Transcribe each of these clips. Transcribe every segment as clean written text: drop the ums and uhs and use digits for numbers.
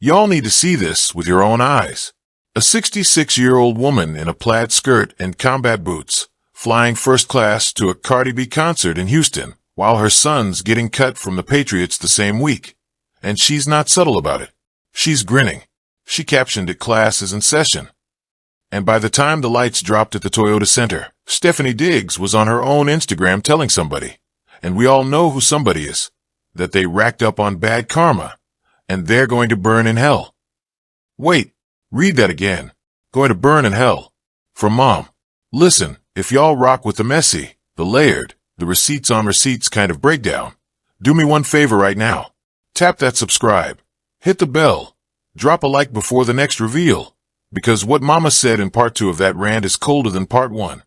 Y'all need to see this with your own eyes. A 66-year-old woman in a plaid skirt and combat boots, flying first class to a Cardi B concert in Houston, while her son's getting cut from the Patriots the same week. And she's not subtle about it. She's grinning. She captioned it "Class is in session." And by the time the lights dropped at the Toyota Center, Stefon Diggs was on her own Instagram telling somebody, and we all know who somebody is, that they racked up on bad karma, and they're going to burn in hell. Wait, read that again. Going to burn in hell. From Mom. Listen, if y'all rock with the messy, the layered, the receipts on receipts kind of breakdown, do me one favor right now. Tap that subscribe. Hit the bell. Drop a like before the next reveal. Because what Mama said in part 2 of that rant is colder than part 1,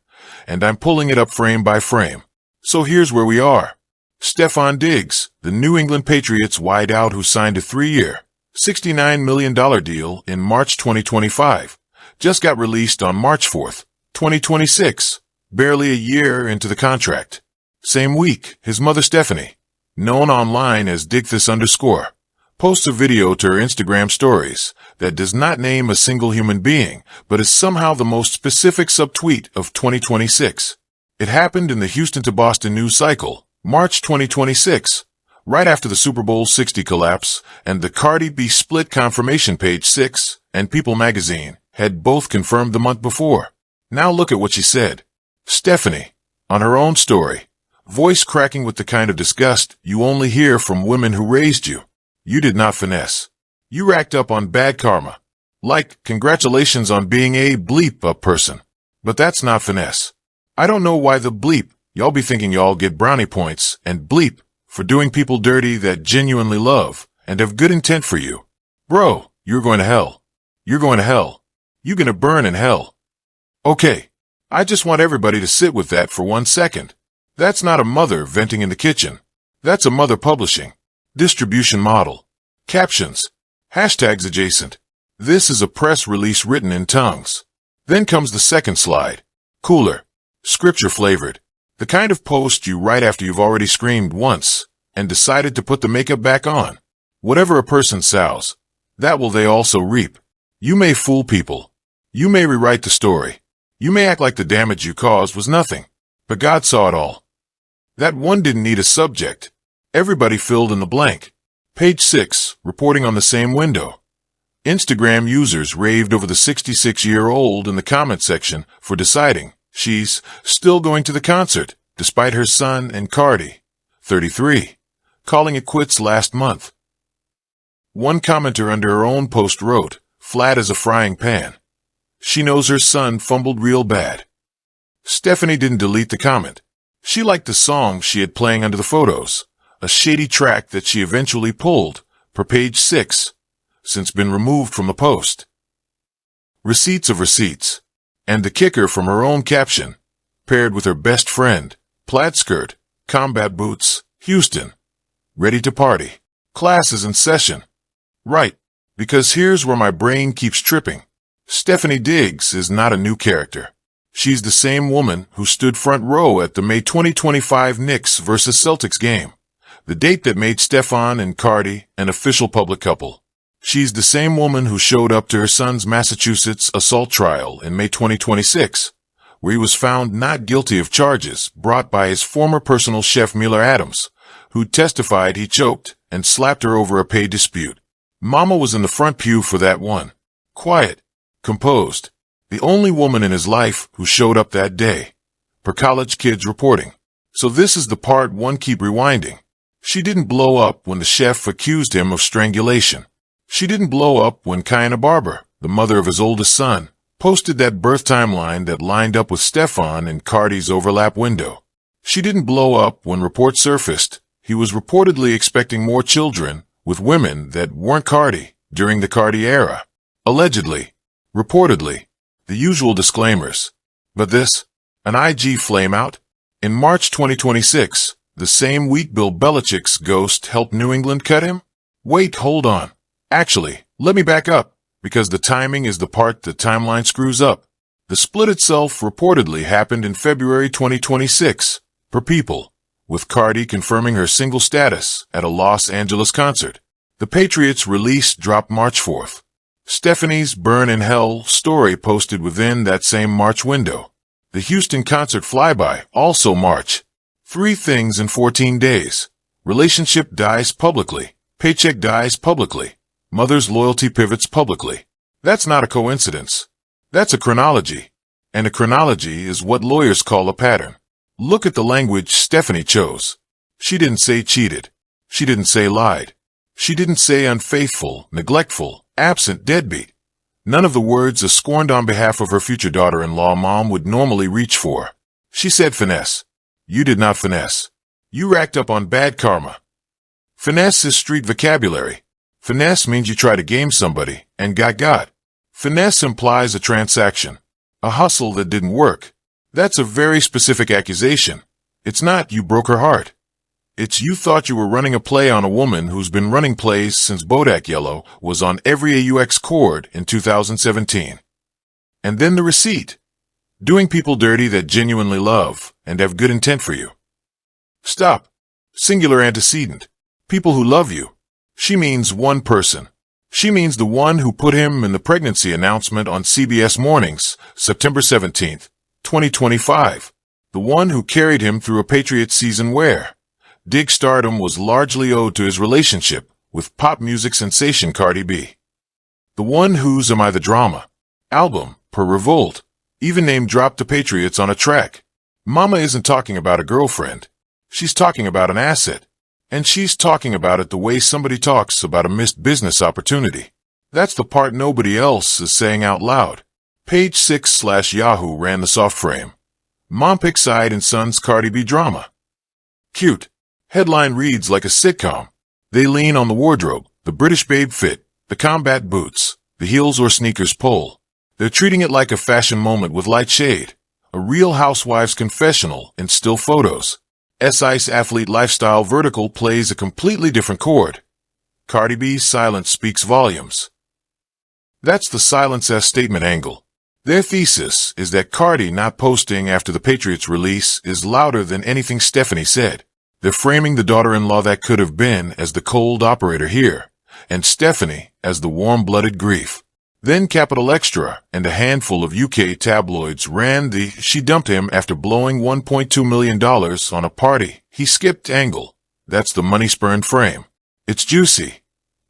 and I'm pulling it up frame by frame. So here's where we are. Stefon Diggs, the New England Patriots wideout who signed a 3-year, $69 million deal in March 2025, just got released on March 4th, 2026, barely a year into the contract. Same week, his mother Stephanie, known online as Digthis_, posts a video to her Instagram stories that does not name a single human being, but is somehow the most specific subtweet of 2026. It happened in the Houston to Boston news cycle, March 2026, right after the Super Bowl 60 collapse, and the Cardi B split confirmation. Page 6 and People magazine had both confirmed the month before. Now look at what she said. Stephanie, on her own story, voice cracking with the kind of disgust you only hear from women who raised you. You did not finesse. You racked up on bad karma. Like, congratulations on being a bleep up person. But that's not finesse. I don't know why the bleep, y'all be thinking y'all get brownie points, and bleep, for doing people dirty that genuinely love, and have good intent for you. Bro, you're going to hell. You're going to hell. You're gonna burn in hell. Okay. I just want everybody to sit with that for 1 second. That's not a mother venting in the kitchen. That's a mother publishing. Distribution model. Captions. Hashtags adjacent. This is a press release written in tongues. Then comes the second slide. Cooler. Scripture flavored. The kind of post you write after you've already screamed once and decided to put the makeup back on. Whatever a person sows, that will they also reap. You may fool people. You may rewrite the story. You may act like the damage you caused was nothing. But God saw it all. That one didn't need a subject. Everybody filled in the blank. Page 6, reporting on the same window. Instagram users raved over the 66-year-old in the comment section for deciding she's still going to the concert, despite her son and Cardi, 33, calling it quits last month. One commenter under her own post wrote, "Flat as a frying pan. She knows her son fumbled real bad." Stephanie didn't delete the comment. She liked the song she had playing under the photos, a shady track that she eventually pulled, per page 6, since been removed from the post. Receipts of receipts. And the kicker from her own caption, paired with her best friend, plaid skirt, combat boots, Houston. Ready to party. Class is in session. Right, because here's where my brain keeps tripping. Stefon Diggs is not a new character. She's the same woman who stood front row at the May 2025 Knicks vs. Celtics game, the date that made Stefon and Cardi an official public couple. She's the same woman who showed up to her son's Massachusetts assault trial in May 2026, where he was found not guilty of charges brought by his former personal chef Miller Adams, who testified he choked and slapped her over a pay dispute. Mama was in the front pew for that one. Quiet. Composed. The only woman in his life who showed up that day. Per College Kids reporting. So this is the part one keep rewinding. She didn't blow up when the chef accused him of strangulation. She didn't blow up when Kiana Barber, the mother of his oldest son, posted that birth timeline that lined up with Stefon and Cardi's overlap window. She didn't blow up when reports surfaced he was reportedly expecting more children with women that weren't Cardi during the Cardi era. Allegedly. Reportedly. The usual disclaimers. But this? An IG flameout? In March 2026, the same week Bill Belichick's ghost helped New England cut him? Wait, hold on. Actually, let me back up, because the timing is the part the timeline screws up. The split itself reportedly happened in February 2026, per People, with Cardi confirming her single status at a Los Angeles concert. The Patriots release dropped March 4th. Stephanie's Burn in Hell story posted within that same March window. The Houston concert flyby, also March. 3 things in 14 days. Relationship dies publicly. Paycheck dies publicly. Mother's loyalty pivots publicly. That's not a coincidence. That's a chronology. And a chronology is what lawyers call a pattern. Look at the language Stephanie chose. She didn't say cheated. She didn't say lied. She didn't say unfaithful, neglectful, absent, deadbeat. None of the words a scorned on behalf of her future daughter-in-law mom would normally reach for. She said finesse. You did not finesse. You racked up on bad karma. Finesse is street vocabulary. Finesse means you try to game somebody and got. Finesse implies a transaction, a hustle that didn't work. That's a very specific accusation. It's not you broke her heart. It's you thought you were running a play on a woman who's been running plays since Bodak Yellow was on every AUX chord in 2017. And then the receipt. Doing people dirty that genuinely love and have good intent for you. Stop. Singular antecedent. People who love you. She means one person. She means the one who put him in the pregnancy announcement on CBS Mornings, September 17th, 2025. The one who carried him through a Patriots season where Diggs' stardom was largely owed to his relationship with pop music sensation Cardi B. The one whose Am I the Drama album, per Revolt, even name-dropped the Patriots on a track. Mama isn't talking about a girlfriend. She's talking about an asset. And she's talking about it the way somebody talks about a missed business opportunity. That's the part nobody else is saying out loud. Page 6/Yahoo ran the soft frame. Mom picks side in son's Cardi B drama. Cute. Headline reads like a sitcom. They lean on the wardrobe, the British babe fit, the combat boots, the heels or sneakers pull. They're treating it like a fashion moment with light shade. A Real Housewives confessional in still photos. S-Ice athlete lifestyle vertical plays a completely different chord. Cardi B's silence speaks volumes. That's the silence as statement angle. Their thesis is that Cardi not posting after the Patriots release is louder than anything Stephanie said. They're framing the daughter-in-law that could have been as the cold operator here, and Stephanie as the warm-blooded grief. Then Capital Extra and a handful of UK tabloids ran the she dumped him after blowing $1.2 million on a party he skipped angle. That's the money-spurned frame. It's juicy,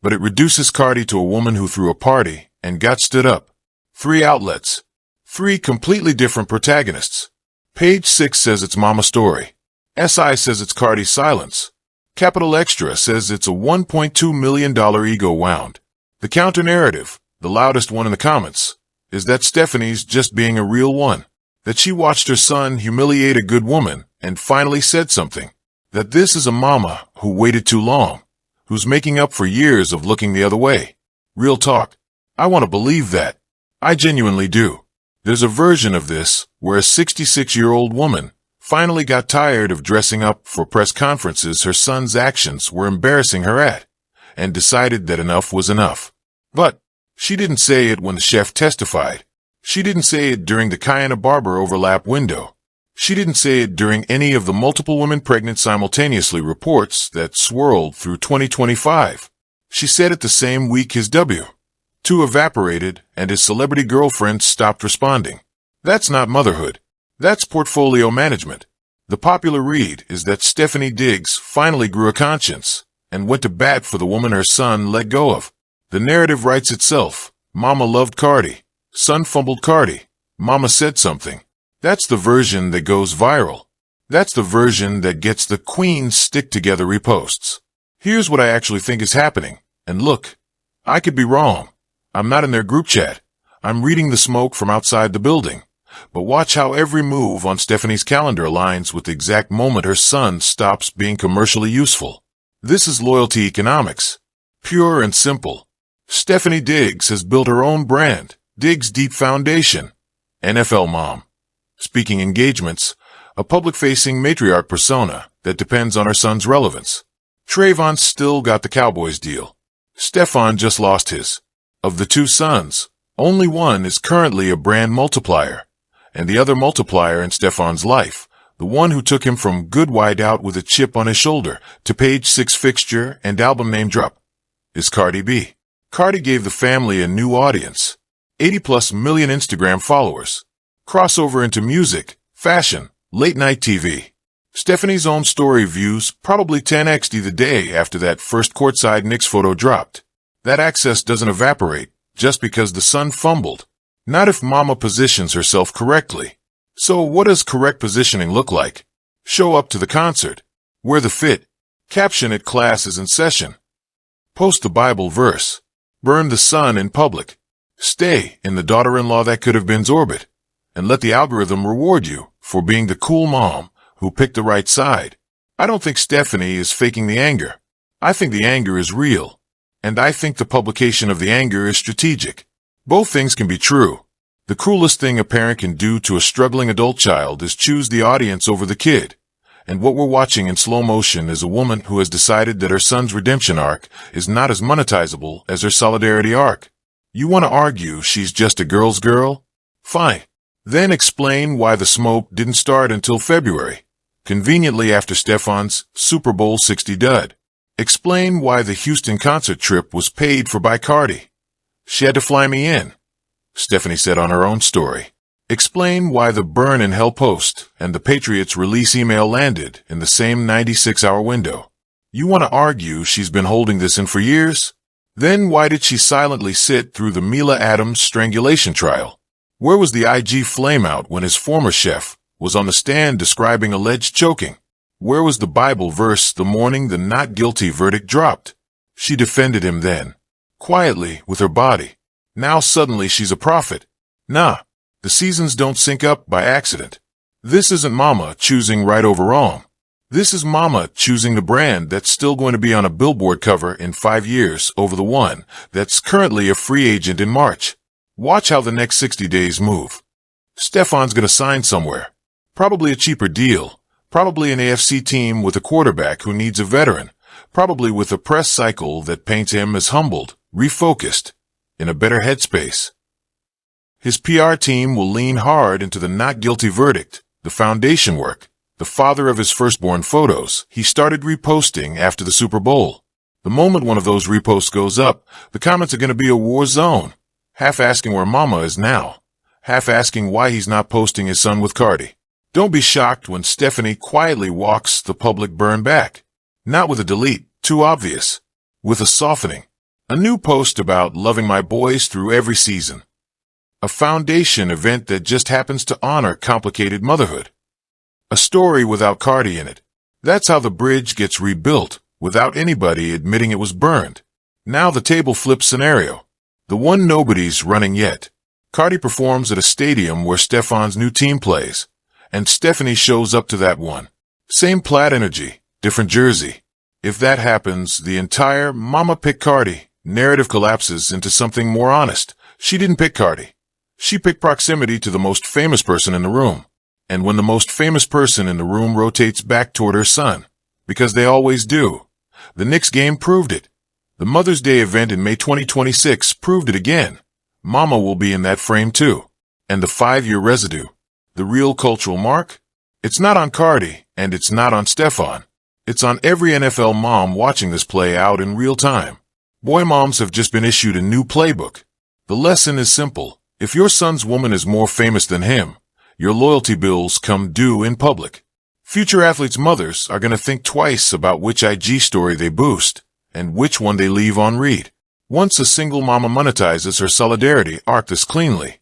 but it reduces Cardi to a woman who threw a party and got stood up. 3 outlets. 3 completely different protagonists. Page 6 says it's Mama story. SI says it's Cardi's silence. Capital Extra says it's a $1.2 million ego wound. The counter-narrative, the loudest one in the comments, is that Stephanie's just being a real one. That she watched her son humiliate a good woman and finally said something. That this is a mama who waited too long, who's making up for years of looking the other way. Real talk. I want to believe that. I genuinely do. There's a version of this where a 66-year-old woman finally got tired of dressing up for press conferences her son's actions were embarrassing her at, and decided that enough was enough. But she didn't say it when the chef testified. She didn't say it during the Kiana Barber overlap window. She didn't say it during any of the multiple women pregnant simultaneously reports that swirled through 2025. She said it the same week his W-2 evaporated and his celebrity girlfriend stopped responding. That's not motherhood. That's portfolio management. The popular read is that Stefon Diggs finally grew a conscience and went to bat for the woman her son let go of. The narrative writes itself. Mama loved Cardi. Son fumbled Cardi. Mama said something. That's the version that goes viral. That's the version that gets the Queen stick-together reposts. Here's what I actually think is happening. And look, I could be wrong. I'm not in their group chat. I'm reading the smoke from outside the building. But watch how every move on Stephanie's calendar aligns with the exact moment her son stops being commercially useful. This is loyalty economics. Pure and simple. Stefon Diggs has built her own brand, Diggs Deep Foundation. NFL mom. Speaking engagements, a public-facing matriarch persona that depends on her son's relevance. Trayvon still got the Cowboys deal. Stefon just lost his. Of the 2 sons, only one is currently a brand multiplier. And the other multiplier in Stefon's life, the one who took him from good wideout with a chip on his shoulder to page 6 fixture and album name drop, is Cardi B. Cardi gave the family a new audience. 80+ million Instagram followers. Crossover into music, fashion, late-night TV. Stephanie's own story views probably 10x'd the day after that first courtside Knicks photo dropped. That access doesn't evaporate just because the son fumbled. Not if mama positions herself correctly. So what does correct positioning look like? Show up to the concert. Wear the fit. Caption it class is in session. Post the Bible verse. Burn the sun in public. Stay in the daughter-in-law that could have been's orbit. And let the algorithm reward you for being the cool mom who picked the right side. I don't think Stephanie is faking the anger. I think the anger is real. And I think the publication of the anger is strategic. Both things can be true. The cruelest thing a parent can do to a struggling adult child is choose the audience over the kid. And what we're watching in slow motion is a woman who has decided that her son's redemption arc is not as monetizable as her solidarity arc. You want to argue she's just a girl's girl? Fine. Then explain why the smoke didn't start until February, conveniently after Stefon's Super Bowl 60 dud. Explain why the Houston concert trip was paid for by Cardi. She had to fly me in, Stephanie said on her own story. Explain why the Burn in Hell post and the Patriots release email landed in the same 96-hour window. You want to argue she's been holding this in for years? Then why did she silently sit through the Mila Adams strangulation trial? Where was the IG flameout when his former chef was on the stand describing alleged choking? Where was the Bible verse the morning the not guilty verdict dropped? She defended him then, quietly with her body. Now suddenly she's a prophet. Nah, the seasons don't sync up by accident. This isn't mama choosing right over wrong. This is mama choosing the brand that's still going to be on a billboard cover in 5 years over the one that's currently a free agent in March. Watch how the next 60 days move. Stefon's gonna sign somewhere. Probably a cheaper deal. Probably an AFC team with a quarterback who needs a veteran. Probably with a press cycle that paints him as humbled, refocused, in a better headspace. His PR team will lean hard into the not guilty verdict, the foundation work, the father of his firstborn photos he started reposting after the Super Bowl. The moment one of those reposts goes up, the comments are going to be a war zone. Half asking where mama is now. Half asking why he's not posting his son with Cardi. Don't be shocked when Stephanie quietly walks the public burn back. Not with a delete, too obvious. With a softening. A new post about loving my boys through every season. A foundation event that just happens to honor complicated motherhood. A story without Cardi in it. That's how the bridge gets rebuilt, without anybody admitting it was burned. Now the table flip scenario. The one nobody's running yet. Cardi performs at a stadium where Stefon's new team plays, and Stephanie shows up to that one. Same plaid energy, different jersey. If that happens, the entire mama pick Cardi narrative collapses into something more honest. She didn't pick Cardi. She picked proximity to the most famous person in the room. And when the most famous person in the room rotates back toward her son, because they always do, the Knicks game proved it. The Mother's Day event in May 2026 proved it again. Mama will be in that frame too. And the 5-year residue, the real cultural mark? It's not on Cardi, and it's not on Stefon. It's on every NFL mom watching this play out in real time. Boy moms have just been issued a new playbook. The lesson is simple. If your son's woman is more famous than him, your loyalty bills come due in public. Future athletes' mothers are going to think twice about which IG story they boost and which one they leave on read. Once a single mama monetizes her solidarity arc this cleanly,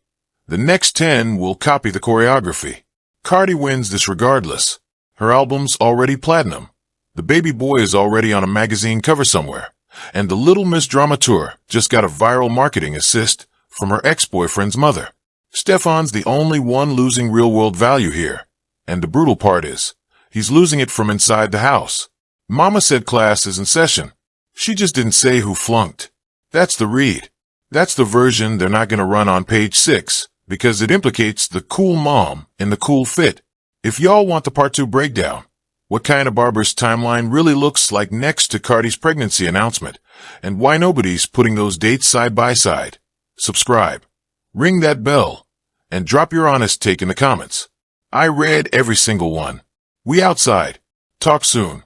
the next 10 will copy the choreography. Cardi wins this regardless. Her album's already platinum. The baby boy is already on a magazine cover somewhere. And the Little Miss Dramaturg just got a viral marketing assist from her ex-boyfriend's mother. Stefon's the only one losing real-world value here. And the brutal part is, he's losing it from inside the house. Mama said class is in session. She just didn't say who flunked. That's the read. That's the version they're not going to run on page 6, because it implicates the cool mom in the cool fit. If y'all want the part 2 breakdown, what kind of Barber's timeline really looks like next to Cardi's pregnancy announcement, and why nobody's putting those dates side by side, subscribe, ring that bell, and drop your honest take in the comments. I read every single one. We outside. Talk soon.